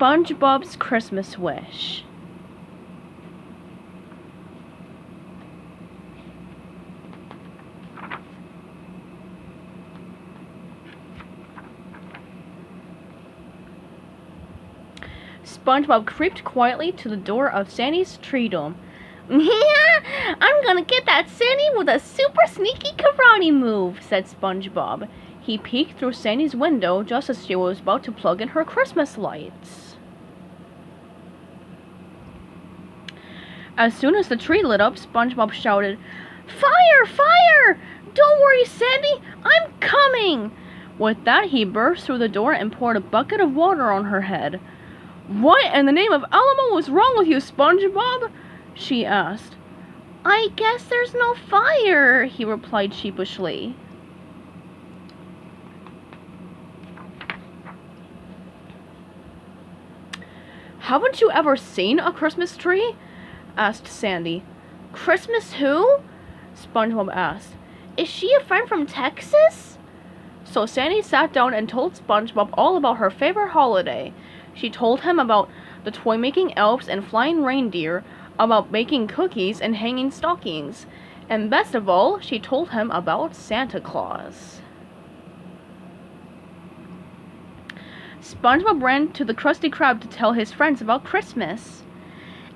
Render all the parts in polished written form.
SpongeBob's Christmas Wish. SpongeBob creeped quietly to the door of Sandy's tree dome. I'm gonna get that Sandy with a super sneaky karate move, said SpongeBob. He peeked through Sandy's window just as she was about to plug in her Christmas lights. As soon as the tree lit up, SpongeBob shouted, "Fire! Fire! Don't worry, Sandy! I'm coming!" With that, he burst through the door and poured a bucket of water on her head. "What in the name of Alamo is wrong with you, SpongeBob?" she asked. "I guess there's no fire," he replied sheepishly. "Haven't you ever seen a Christmas tree?" asked Sandy. "Christmas who?" SpongeBob asked. "Is she a friend from Texas?" So Sandy sat down and told SpongeBob all about her favorite holiday. She told him about the toy-making elves and flying reindeer, about baking cookies and hanging stockings, and best of all, she told him about Santa Claus. SpongeBob ran to the Krusty Krab to tell his friends about Christmas.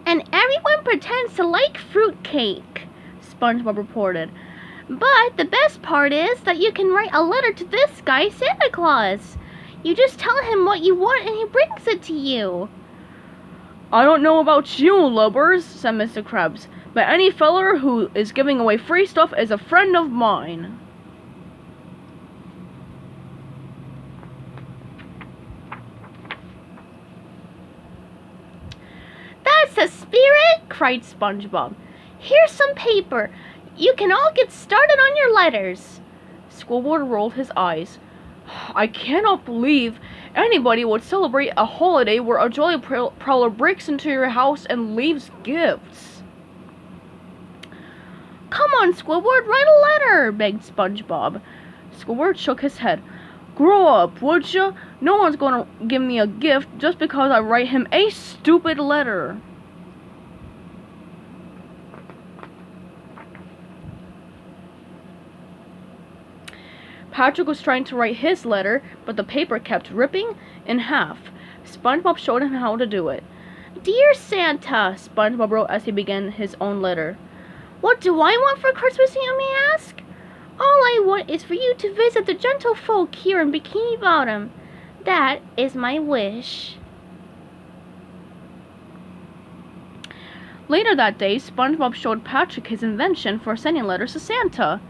"And everyone pretends to like fruitcake," SpongeBob reported. "But the best part is that you can write a letter to this guy, Santa Claus. You just tell him what you want and he brings it to you." "I don't know about you, lubbers," said Mr. Krabs, "but any feller who is giving away free stuff is a friend of mine." "That's the spirit!" cried SpongeBob. "Here's some paper. You can all get started on your letters." Squidward rolled his eyes. "I cannot believe anybody would celebrate a holiday where a jolly prowler breaks into your house and leaves gifts." "Come on, Squidward, write a letter," begged SpongeBob. Squidward shook his head. "Grow up, would ya? No one's gonna give me a gift just because I write him a stupid letter." Patrick was trying to write his letter, but the paper kept ripping in half. SpongeBob showed him how to do it. "Dear Santa," SpongeBob wrote as he began his own letter. "What do I want for Christmas, you may ask? All I want is for you to visit the gentle folk here in Bikini Bottom. That is my wish." Later that day, SpongeBob showed Patrick his invention for sending letters to Santa.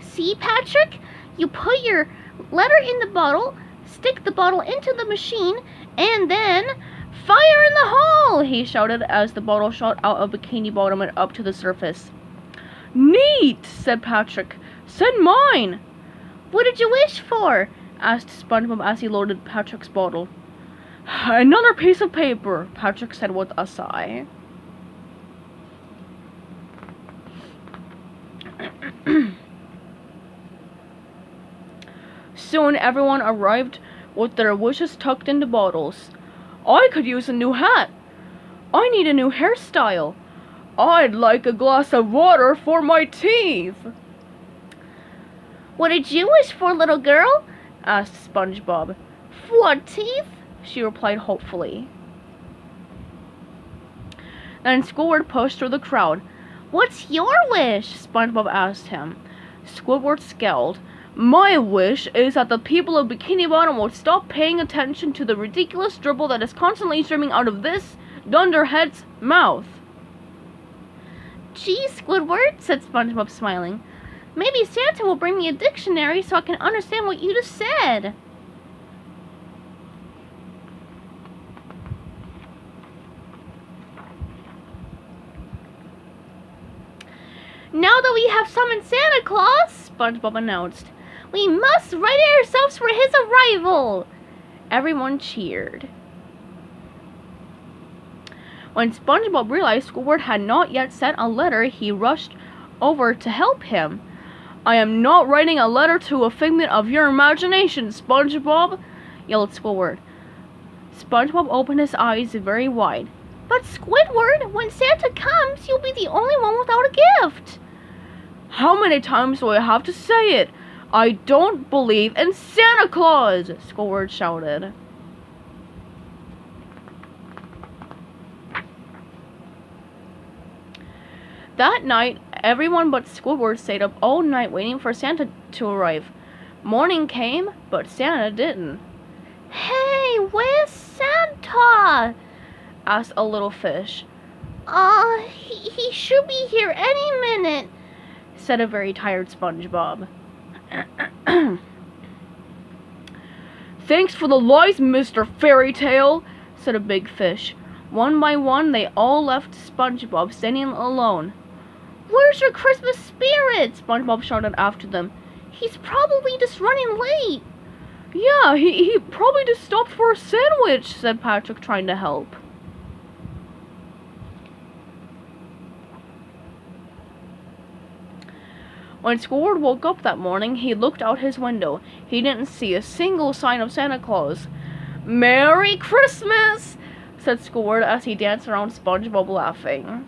"See, Patrick? You put your letter in the bottle, stick the bottle into the machine, and then fire in the hole!" he shouted as the bottle shot out of Bikini Bottom and up to the surface. "Neat!" said Patrick. "Send mine!" "What did you wish for?" asked SpongeBob as he loaded Patrick's bottle. "Another piece of paper," Patrick said with a sigh. Soon everyone arrived with their wishes tucked into bottles. "I could use a new hat." "I need a new hairstyle." "I'd like a glass of water for my teeth." "What did you wish for, little girl?" asked SpongeBob. "For teeth," she replied hopefully. Then Squidward pushed through the crowd. "What's your wish?" SpongeBob asked him. Squidward scowled. "My wish is that the people of Bikini Bottom would stop paying attention to the ridiculous dribble that is constantly streaming out of this dunderhead's mouth." "Gee, Squidward," said SpongeBob, smiling. "Maybe Santa will bring me a dictionary so I can understand what you just said." "Now that we have summoned Santa Claus," SpongeBob announced, "we must ready ourselves for his arrival." Everyone cheered. When SpongeBob realized Squidward had not yet sent a letter, he rushed over to help him. "I am not writing a letter to a figment of your imagination, SpongeBob," yelled Squidward. SpongeBob opened his eyes very wide. But Squidward, when Santa comes, you'll be the only one without a gift. How many times do I have to say it? I don't believe in Santa Claus, Squidward shouted. That night, everyone but Squidward stayed up all night waiting for Santa to arrive. Morning came, but Santa didn't. Hey, where's Santa? Asked a little fish. He should be here any minute, said a very tired SpongeBob. Thanks for the lies, Mr. Fairy Tale, said a big fish. One by one, they all left SpongeBob standing alone. Where's your Christmas spirit? SpongeBob shouted after them. He's probably just running late. Yeah, he probably just stopped for a sandwich, said Patrick, trying to help. When Squidward woke up that morning, he looked out his window. He didn't see a single sign of Santa Claus. Merry Christmas, said Squidward as he danced around SpongeBob laughing.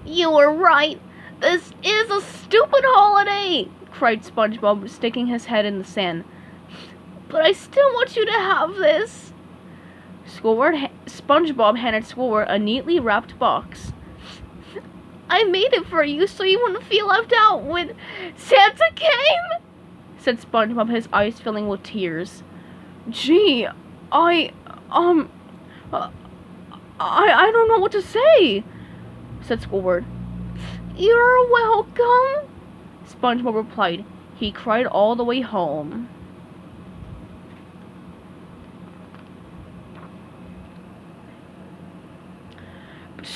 You were right. This is a stupid holiday, cried SpongeBob, sticking his head in the sand. But I still want you to have this. SpongeBob handed Squidward a neatly wrapped box. I made it for you so you wouldn't feel left out when Santa came, said SpongeBob, his eyes filling with tears. Gee, I don't know what to say, said Squidward. You're welcome, SpongeBob replied. He cried all the way home.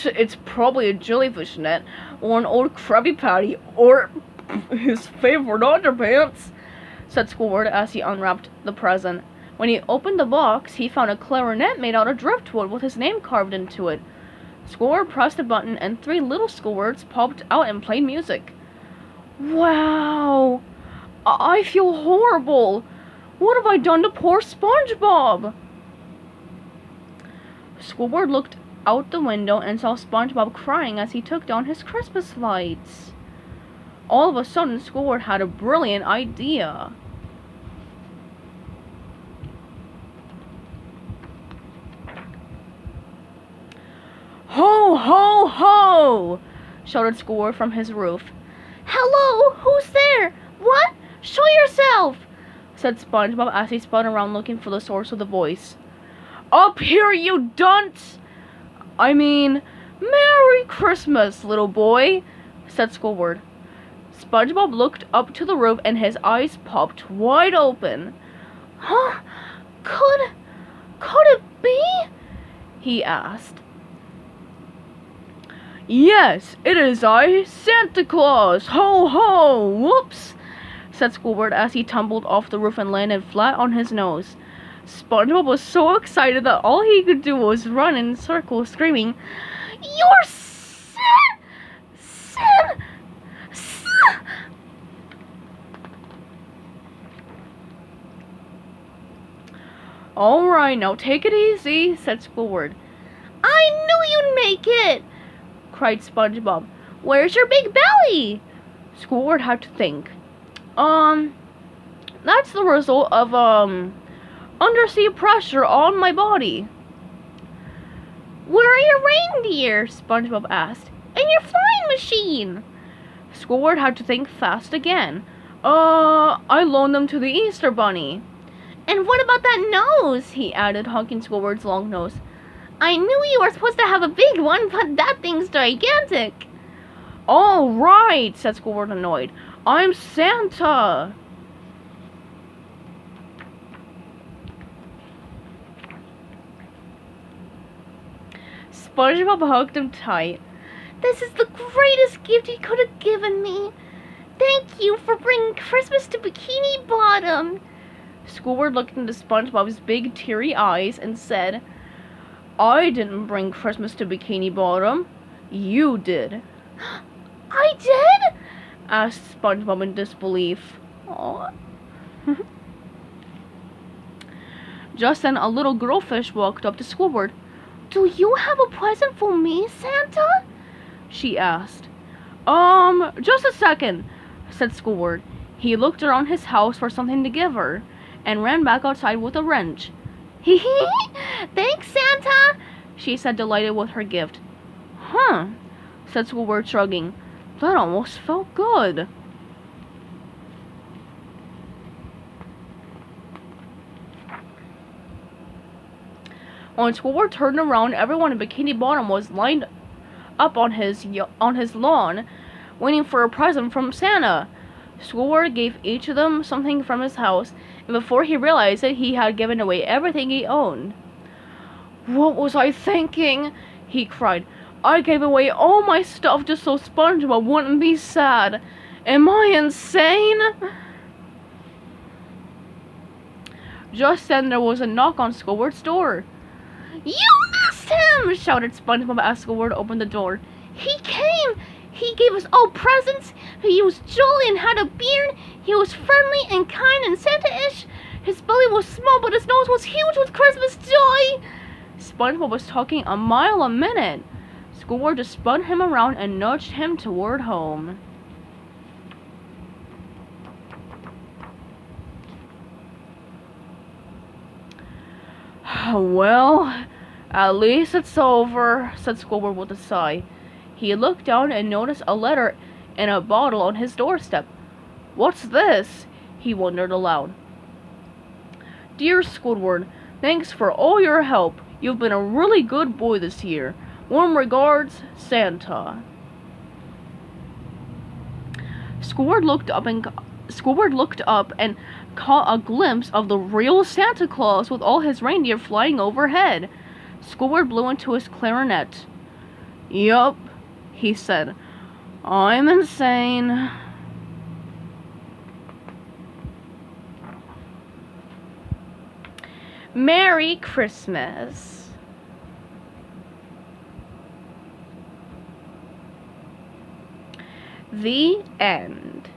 It's probably a jellyfish net, or an old Krabby Patty, or his favorite underpants, said Squidward as he unwrapped the present. When he opened the box, he found a clarinet made out of driftwood with his name carved into it. Squidward pressed a button and 3 little Squidwards popped out and played music. Wow! I feel horrible! What have I done to poor SpongeBob? Squidward looked out the window and saw SpongeBob crying as he took down his Christmas lights. All of a sudden, Squidward had a brilliant idea. Ho, ho, ho! Shouted Squidward from his roof. Hello, who's there? What? Show yourself! Said SpongeBob as he spun around looking for the source of the voice. Up here, you dunce! I mean, Merry Christmas, little boy, said Squidward. SpongeBob looked up to the roof and his eyes popped wide open. Huh? Could it be? He asked. Yes, it is I, Santa Claus! Ho, ho! Whoops! Said Squidward as he tumbled off the roof and landed flat on his nose. SpongeBob was so excited that all he could do was run in circles, screaming, You're Santa! Alright, now take it easy, said Squidward. I knew you'd make it! Cried SpongeBob. Where's your big belly? Squidward had to think. That's the result of, undersea pressure on my body. Where are your reindeer? SpongeBob asked. And your flying machine? Squidward had to think fast again. I loaned them to the Easter Bunny. And what about that nose? He added, honking Squidward's long nose. I knew you were supposed to have a big one, but that thing's gigantic. All right, said Squidward, annoyed. I'm Santa. SpongeBob hugged him tight. This is the greatest gift you could have given me. Thank you for bringing Christmas to Bikini Bottom. Squidward looked into SpongeBob's big teary eyes and said, I didn't bring Christmas to Bikini Bottom. You did. I did? Asked SpongeBob in disbelief. Aww. Just then a little girl fish walked up to Squidward. "Do you have a present for me, Santa?" she asked. Just a second," said Squidward. He looked around his house for something to give her, and ran back outside with a wrench. "Hee hee! Thanks, Santa!" she said, delighted with her gift. "Huh," said Squidward, shrugging. "That almost felt good." When Squidward turned around, everyone in Bikini Bottom was lined up on his lawn, waiting for a present from Santa. Squidward gave each of them something from his house, and before he realized it, he had given away everything he owned. "What was I thinking?" he cried. "I gave away all my stuff just so SpongeBob wouldn't be sad. Am I insane?" Just then there was a knock on Squidward's door. "You missed him!" shouted SpongeBob as Squidward opened the door. "He came! He gave us all presents. He was jolly and had a beard. He was friendly and kind and Santa-ish. His belly was small, but his nose was huge with Christmas joy." SpongeBob was talking a mile a minute. Squidward just spun him around and nudged him toward home. "Well, at least it's over," said Squidward with a sigh. He looked down and noticed a letter in a bottle on his doorstep. "What's this?" he wondered aloud. "Dear Squidward, thanks for all your help. You've been a really good boy this year. Warm regards, Santa." Squidward looked up and caught a glimpse of the real Santa Claus with all his reindeer flying overhead. Squidward blew into his clarinet. "Yup," he said. "I'm insane." Merry Christmas. The end.